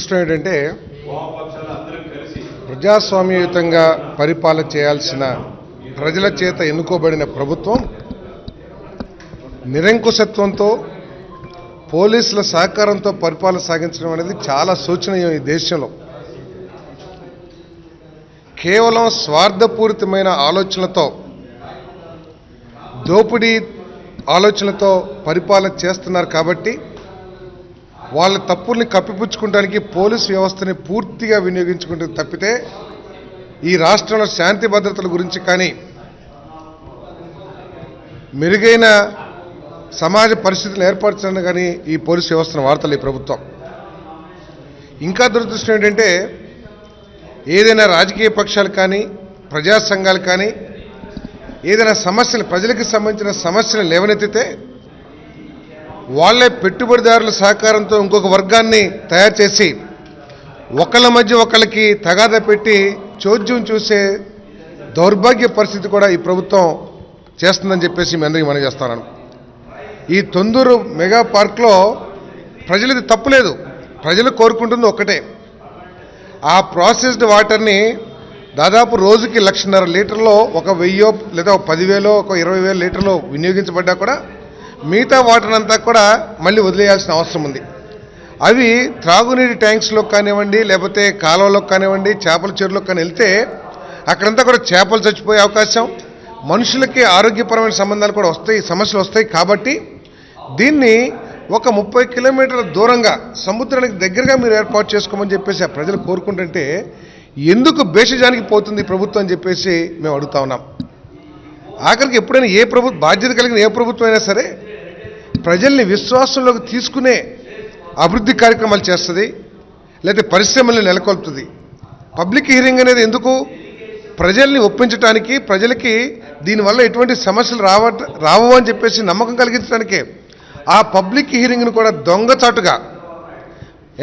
దురదృష్టం ఏంటంటే ప్రజాస్వామ్యయుతంగా పరిపాలన చేయాల్సిన ప్రజల చేత ఎన్నుకోబడిన ప్రభుత్వం నిరంకుశత్వంతో పోలీసుల సహకారంతో పరిపాలన సాగించడం అనేది చాలా శోచనీయం. ఈ దేశంలో కేవలం స్వార్థపూరితమైన ఆలోచనలతో, దోపిడీ ఆలోచనలతో పరిపాలన చేస్తున్నారు. కాబట్టి వాళ్ళ తప్పుల్ని కప్పిపుచ్చుకోవడానికి పోలీసు వ్యవస్థని పూర్తిగా వినియోగించుకుంటే తప్పితే ఈ రాష్ట్రంలో శాంతి భద్రతల గురించి కానీ మెరుగైన సమాజ పరిస్థితులను ఏర్పరచడానికి కానీ ఈ పోలీసు వ్యవస్థను వాడతలే ఈ ప్రభుత్వం. ఇంకా దురదృష్టం ఏంటంటే ఏదైనా రాజకీయ పక్షాలు కానీ ప్రజా సంఘాలు కానీ ఏదైనా సమస్యలు, ప్రజలకు సంబంధించిన సమస్యలు లేవనెత్తితే వాళ్లే పెట్టుబడిదారుల సహకారంతో ఇంకొక వర్గాన్ని తయారు చేసి ఒకళ్ళ మధ్య ఒకళ్ళకి తగాదా పెట్టి చోద్యం చూసే దౌర్భాగ్య పరిస్థితి కూడా ఈ ప్రభుత్వం చేస్తుందని చెప్పేసి మీ అందరికీ మనం చేస్తున్నాను. ఈ తొందూరు మెగా పార్క్లో ప్రజలది తప్పులేదు, ప్రజలు కోరుకుంటుంది ఒక్కటే, ఆ ప్రాసెస్డ్ వాటర్ని దాదాపు రోజుకి 1,50,000 లీటర్లో 1,000 లేదా 10,000 20,000 లీటర్లు వినియోగించబడ్డా కూడా మిగతా వాటర్ అంతా కూడా మళ్ళీ వదిలేయాల్సిన అవసరం ఉంది. అవి త్రాగునీటి ట్యాంక్స్లో కానివ్వండి, లేకపోతే కాలువలోకి కానివ్వండి, చేపల చెరువులోకి కానీ వెళ్తే అక్కడంతా కూడా చేపలు చచ్చిపోయే అవకాశం, మనుషులకి ఆరోగ్యపరమైన సంబంధాలు కూడా వస్తాయి, సమస్యలు వస్తాయి. కాబట్టి దీన్ని ఒక 30 కిలోమీటర్ల దూరంగా సముద్రానికి దగ్గరగా మీరు ఏర్పాటు చేసుకోమని చెప్పేసి ఆ ప్రజలు కోరుకుంటుంటే ఎందుకు భేషజానికి పోతుంది ప్రభుత్వం అని చెప్పేసి మేము అడుగుతా ఉన్నాం. ఆఖరికి ఎప్పుడైనా ఏ బాధ్యత కలిగిన ఏ ప్రభుత్వం అయినా సరే ప్రజల్ని విశ్వాసంలోకి తీసుకునే అభివృద్ధి కార్యక్రమాలు చేస్తుంది, లేకపోతే పరిశ్రమల్ని నెలకొల్పుతుంది. పబ్లిక్ హియరింగ్ అనేది ఎందుకు? ప్రజల్ని ఒప్పించడానికి, ప్రజలకి దీనివల్ల ఎటువంటి సమస్యలు రావు అని చెప్పేసి నమ్మకం కలిగించడానికే ఆ పబ్లిక్ హియరింగ్ను కూడా దొంగచాటుగా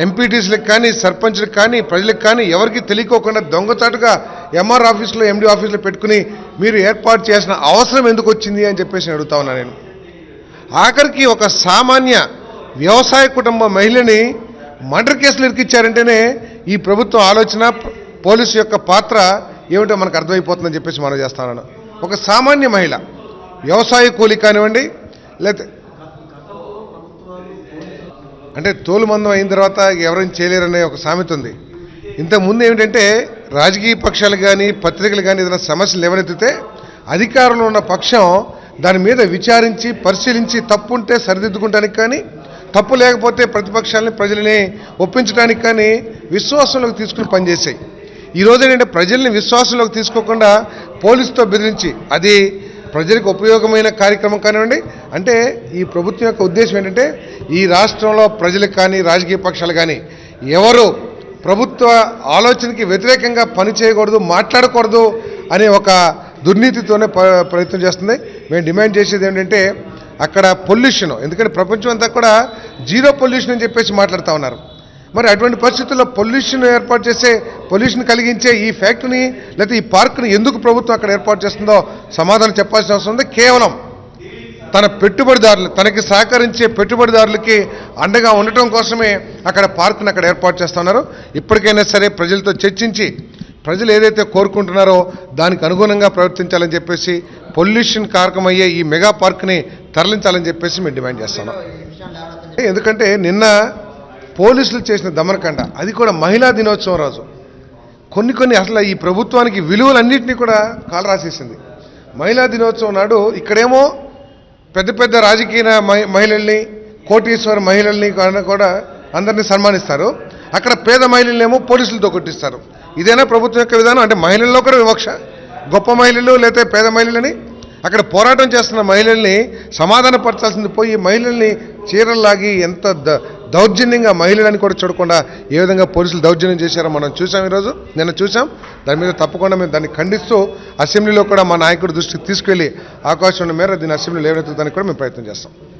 ఎంపీటీసీలకు కానీ, సర్పంచ్లకు కానీ, ప్రజలకు కానీ ఎవరికి తెలియకోకుండా దొంగచాటుగా ఎంఆర్ ఆఫీసులో, ఎండీ ఆఫీసులో పెట్టుకుని మీరు ఏర్పాటు చేసిన అవసరం ఎందుకు వచ్చింది అని చెప్పేసి అడుగుతా ఉన్నా నేను. ఆఖరికి ఒక సామాన్య వ్యవసాయ కుటుంబ మహిళని మర్డర్ కేసులు ఇరికిచ్చారంటేనే ఈ ప్రభుత్వం ఆలోచన, పోలీసు యొక్క పాత్ర ఏమిటో మనకు అర్థమైపోతుందని చెప్పేసి మనం చేస్తాను. ఒక సామాన్య మహిళ వ్యవసాయ కూలి కానివ్వండి, లేకపోతే అంటే తోలుమందం అయిన తర్వాత ఎవరైనా చేయలేరనే ఒక సామెత ఉంది. ఇంతకుముందు ఏమిటంటే రాజకీయ పక్షాలు కానీ పత్రికలు కానీ ఏదైనా సమస్యలు లేవనెత్తితే అధికారంలో ఉన్న పక్షం దాని మీద విచారించి పరిశీలించి తప్పు ఉంటే సరిదిద్దుకుంటానికి కానీ, తప్పు లేకపోతే ప్రతిపక్షాలని ప్రజలని ఒప్పించడానికి కానీ విశ్వాసంలోకి తీసుకుని పనిచేసాయి. ఈరోజు ఏంటంటే ప్రజల్ని విశ్వాసంలోకి తీసుకోకుండా పోలీసుతో బెదిరించి అది ప్రజలకు ఉపయోగమైన కార్యక్రమం కానివ్వండి. అంటే ఈ ప్రభుత్వం యొక్క ఉద్దేశం ఏంటంటే ఈ రాష్ట్రంలో ప్రజలకు కానీ రాజకీయ పక్షాలు కానీ ఎవరు ప్రభుత్వ ఆలోచనకి వ్యతిరేకంగా పని చేయకూడదు, మాట్లాడకూడదు అనే ఒక దుర్నీతితోనే ప్రయత్నం చేస్తుంది. మేము డిమాండ్ చేసేది ఏంటంటే అక్కడ పొల్యూషన్, ఎందుకంటే ప్రపంచం అంతా కూడా జీరో పొల్యూషన్ అని చెప్పేసి మాట్లాడుతూ ఉన్నారు. మరి అటువంటి పరిస్థితుల్లో పొల్యూషన్ ఏర్పాటు చేసే, పొల్యూషన్ కలిగించే ఈ ఫ్యాక్టరీని లేకపోతే ఈ పార్కుని ఎందుకు ప్రభుత్వం అక్కడ ఏర్పాటు చేస్తుందో సమాధానం చెప్పాల్సిన అవసరం ఉంది. కేవలం తన పెట్టుబడిదారులు, తనకి సహకరించే పెట్టుబడిదారులకి అండగా ఉండటం కోసమే అక్కడ పార్కుని అక్కడ ఏర్పాటు చేస్తున్నారు. ఇప్పటికైనా సరే ప్రజలతో చర్చించి ప్రజలు ఏదైతే కోరుకుంటున్నారో దానికి అనుగుణంగా ప్రవర్తించాలని చెప్పేసి పొల్యూషన్ కారకమయ్యే ఈ మెగా పార్క్ని తరలించాలని చెప్పేసి మేము డిమాండ్ చేస్తున్నాం. ఎందుకంటే నిన్న పోలీసులు చేసిన దమనకాండ, అది కూడా మహిళా దినోత్సవం రోజు కొన్ని అసలు ఈ ప్రభుత్వానికి విలువలన్నింటినీ కూడా కాలరాసేసింది. మహిళా దినోత్సవం నాడు ఇక్కడేమో పెద్ద పెద్ద రాజకీయ మహిళల్ని, కోటీశ్వర మహిళల్ని కూడా అందరినీ సన్మానిస్తారు, అక్కడ పేద మహిళలనేమో పోలీసులతో కొట్టిస్తారు. ఇదేనా ప్రభుత్వం యొక్క విధానం? అంటే మహిళల్లో కూడా వివక్ష, గొప్ప మహిళలు లేకపోతే పేద మహిళలని అక్కడ పోరాటం చేస్తున్న మహిళల్ని సమాధానపరచాల్సింది పోయి మహిళల్ని చీరల్లాగి ఎంత దౌర్జన్యంగా మహిళలని కూడా చూడకుండా ఏ విధంగా పోలీసులు దౌర్జన్యం చేశారో మనం చూసాం, ఈరోజు నిన్న చూసాం. దాని మీద తప్పకుండా మేము దాన్ని ఖండిస్తూ అసెంబ్లీలో కూడా మా నాయకుడి దృష్టికి తీసుకెళ్లి అవకాశం ఉన్న మేర దీన్ని అసెంబ్లీలో లేవనెత్తడానికి కూడా మేము ప్రయత్నం చేస్తాం.